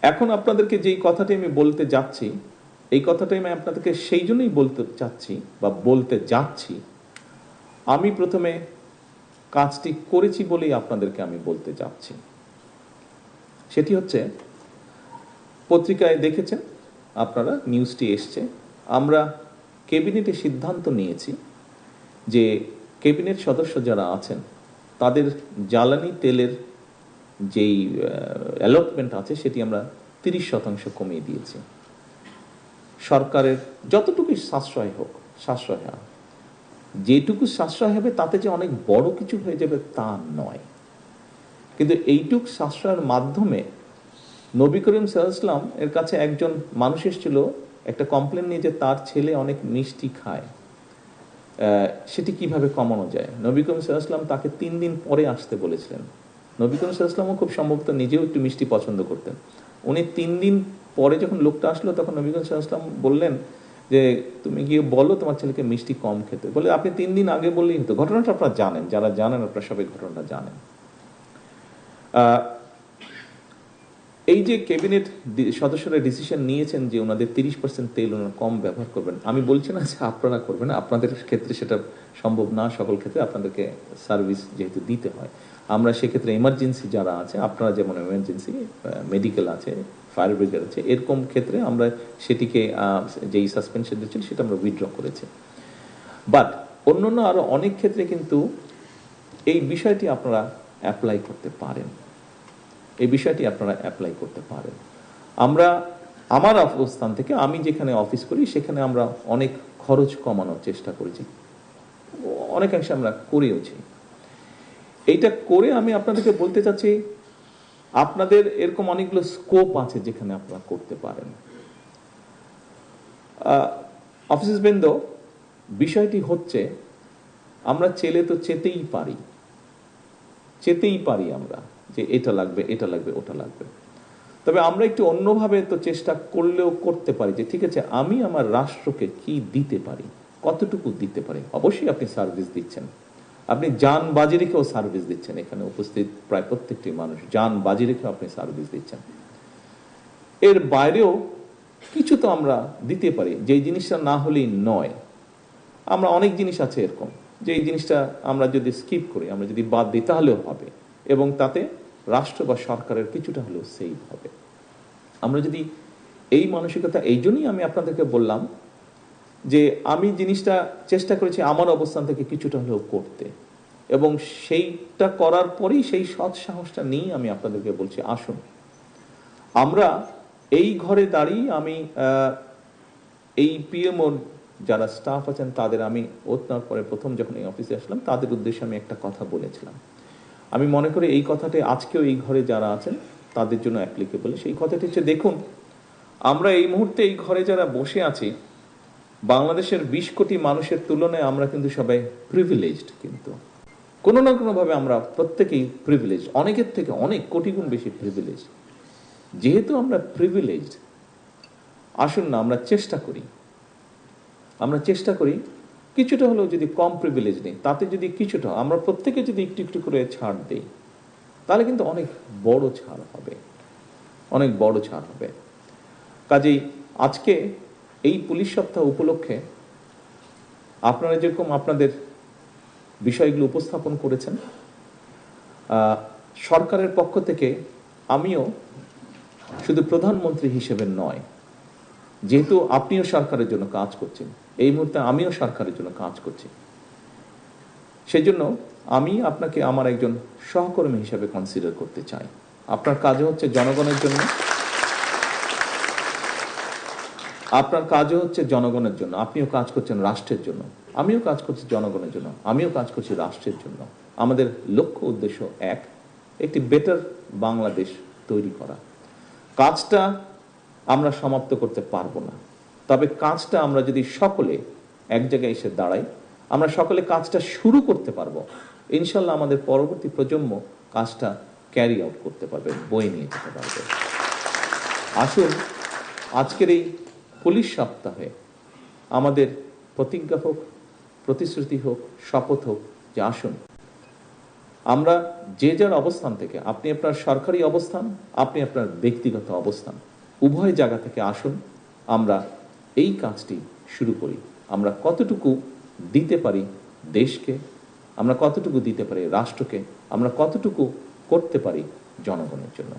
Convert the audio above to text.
এখন আপনাদেরকে যেই কথাটি আমি বলতে যাচ্ছি, এই কথাটাই আমি আপনাদেরকে সেই জন্যই বলতে চাচ্ছি বা বলতে যাচ্ছি। আমি প্রথমে কাজটি করেছি বলেই আপনাদেরকে আমি বলতে যাচ্ছি। সেটি হচ্ছে, পত্রিকায় দেখেছেন আপনারা, নিউজটি এসছে, আমরা ক্যাবিনেটে সিদ্ধান্ত নিয়েছি যে ক্যাবিনেট সদস্য যারা আছেন তাদের জ্বালানি তেলের যেই অ্যালটমেন্ট আছে সেটি আমরা 30% কমিয়ে দিয়েছি। সরকারের যতটুকু সাশ্রয় হোক, সাশ্রয় হয়, যেটুকু সাশ্রয় হবে তাতে যে অনেক বড় কিছু হয়ে যাবে তা নয়, কিন্তু এইটুক সাশ্রয়ের মাধ্যমে নবী করিম সাল্লাল্লাহু আলাইহি ওয়াসাল্লাম এর কাছে একজন মানুষ এসেছিল একটা কমপ্লেন নিয়ে যে তার ছেলে অনেক মিষ্টি খায়, সেটি কিভাবে কমানো যায়। নবী করিম সাল্লাল্লাহু আলাইহি ওয়াসাল্লাম তাকে 3 দিন পরে আসতে বলেছিলেন। নবী করিম সাল্লাল্লাহু আলাইহি ওয়াসাল্লামও খুব সম্ভবত নিজেও একটু মিষ্টি পছন্দ করতেন। উনি 3 দিন পরে যখন লোকটা আসলো তখন নবী করিম সাল্লাল্লাহু আলাইহি ওয়াসাল্লাম বললেন যে তুমি গিয়ে বলো তোমার ছেলেকে মিষ্টি কম খেতে। বলে আপনি 3 দিন আগে বললেই হতো। ঘটনাটা আপনারা জানেন, যারা জানেন আপনারা সবাই ঘটনাটা জানেন। এই যে ক্যাবিনেট সদস্যরা ডিসিশন নিয়েছেন যে ওনাদের 30% তেল ওনারা কম ব্যবহার করবেন, আমি বলছি না যে আপনারা করবেন, আপনাদের ক্ষেত্রে সেটা সম্ভব না, সকল ক্ষেত্রে আপনাদেরকে সার্ভিস যেহেতু দিতে হয়। আমরা সেক্ষেত্রে এমার্জেন্সি যারা আছে, আপনারা যেমন এমার্জেন্সি মেডিকেল আছে, ফায়ার ব্রিগেড আছে, এরকম ক্ষেত্রে আমরা সেটিকে যেই সাসপেনশন দিচ্ছিল সেটা আমরা উইথড্র করেছি। বাট অন্যান্য আরও অনেক ক্ষেত্রে কিন্তু এই বিষয়টি আপনারা অ্যাপ্লাই করতে পারেন, এই বিষয়টি আপনারা অ্যাপ্লাই করতে পারেন। আমরা আমার অবস্থান থেকে, আমি যেখানে অফিস করি সেখানে আমরা অনেক খরচ কমানোর চেষ্টা করেছি, অনেকাংশে আমরা করেওছি। এইটা করে আমি আপনাদেরকে বলতে চাচ্ছি, আপনাদের এরকম অনেকগুলো স্কোপ আছে যেখানে আপনারা করতে পারেন। অফিসার্স বৃন্দ, বিষয়টি হচ্ছে আমরা চেলে তো চেতেই পারি আমরা যে এটা লাগবে, এটা লাগবে, ওটা লাগবে। তবে আমরা একটু অন্যভাবে তো চেষ্টা করলেও করতে পারি যে ঠিক আছে আমি আমার রাষ্ট্রকে কি দিতে পারি, কতটুকু দিতে পারি। অবশ্যই আপনি সার্ভিস দিচ্ছেন, আপনি জান বাজি রেখেও সার্ভিস দিচ্ছেন, এখানে উপস্থিত প্রায় প্রত্যেকটি মানুষ জান বাজি রেখেও আপনি সার্ভিস দিচ্ছেন। এর বাইরেও কিছু তো আমরা দিতে পারি, যেই জিনিসটা না হলেই নয়। আমরা অনেক জিনিস আছে এরকম যে এই জিনিসটা আমরা যদি স্কিপ করি, আমরা যদি বাদ দিই তাহলেও হবে, এবং তাতে রাষ্ট্র বা সরকারের কিছুটা হলেও সেভ হবে। আমরা যদি এই মানসিকতা, এই জন্যই আমি আপনাদেরকে বললাম যে আমি জিনিসটা চেষ্টা করেছি আমার অবস্থান থেকে কিছুটা হলেও করতে, এবং সেইটা করার পরেই সেই সৎ সাহসটা নিয়ে আমি আপনাদেরকে বলছি আসুন আমরা এই ঘরে দাঁড়িয়ে, আমি এই পিএমওর যারা স্টাফ আছেন তাদের আমি ওতনার পরে প্রথম যখন এই অফিসে আসলাম তাদের উদ্দেশ্যে আমি একটা কথা বলেছিলাম। আমি মনে করি এই কথাটি আজকেও এই ঘরে যারা আছেন তাদের জন্য অ্যাপ্লিকেবল। সেই কথাটি হচ্ছে, দেখুন আমরা এই মুহূর্তে এই ঘরে যারা বসে আছি, বাংলাদেশের 20 কোটি মানুষের তুলনায় আমরা কিন্তু সবাই প্রিভিলেজড, কিন্তু কোনো না কোনোভাবে আমরা প্রত্যেকেই প্রিভিলেজ, অনেকের থেকে অনেক কোটি গুণ বেশি প্রিভিলেজ। যেহেতু আমরা প্রিভিলেজড, আসুন না আমরা চেষ্টা করি কিছুটা হলেও যদি কম প্রিভিলেজ নেই, তাতে যদি কিছুটা আমরা প্রত্যেকে যদি একটু একটু করে ছাড় দেই, তাহলে কিন্তু অনেক বড় ছাড় হবে, অনেক বড় ছাড় হবে। কাজেই আজকে এই পুলিশ সপ্তাহ উপলক্ষে আপনারা যেরকম আপনাদের বিষয়গুলো উপস্থাপন করেছেন, সরকারের পক্ষ থেকে আমিও শুধু প্রধানমন্ত্রী হিসেবে নয়, যেহেতু আপনিও সরকারের জন্য কাজ করছেন, এই মুহূর্তে আমিও সরকারের জন্য কাজ করছি, সেজন্য আমি আপনাকে আমার একজন সহকর্মী হিসেবে কনসিডার করতে চাই। আপনার কাজও হচ্ছে জনগণের জন্য, আপনিও কাজ করছেন রাষ্ট্রের জন্য, আমিও কাজ করছি জনগণের জন্য, আমিও কাজ করছি রাষ্ট্রের জন্য। আমাদের লক্ষ্য উদ্দেশ্য একটি বেটার বাংলাদেশ তৈরি করা। কাজটা আমরা সমাপ্ত করতে পারবো না, তবে কাজটা আমরা যদি সকলে এক জায়গায় এসে দাঁড়াই, আমরা সকলে কাজটা শুরু করতে পারবো। ইনশাল্লাহ আমাদের পরবর্তী প্রজন্ম কাজটা ক্যারি আউট করতে পারবে, বয়ে নিয়ে যেতে পারবে। আসুন আজকের এই পুলিশ সপ্তাহে আমাদের প্রতিজ্ঞা হোক, প্রতিশ্রুতি হোক, শপথ হোক যে আসুন আমরা যে যার অবস্থান থেকে, আপনি আপনার সরকারি অবস্থান, আপনি আপনার ব্যক্তিগত অবস্থান, উভয় জায়গা থেকে আসুন, আমরা এই কাজটি শুরু করি। আমরা কতটুকু দিতে পারি দেশকে, আমরা কতটুকু দিতে পারি রাষ্ট্রকে, আমরা কতটুকু করতে পারি জনগণের জন্য।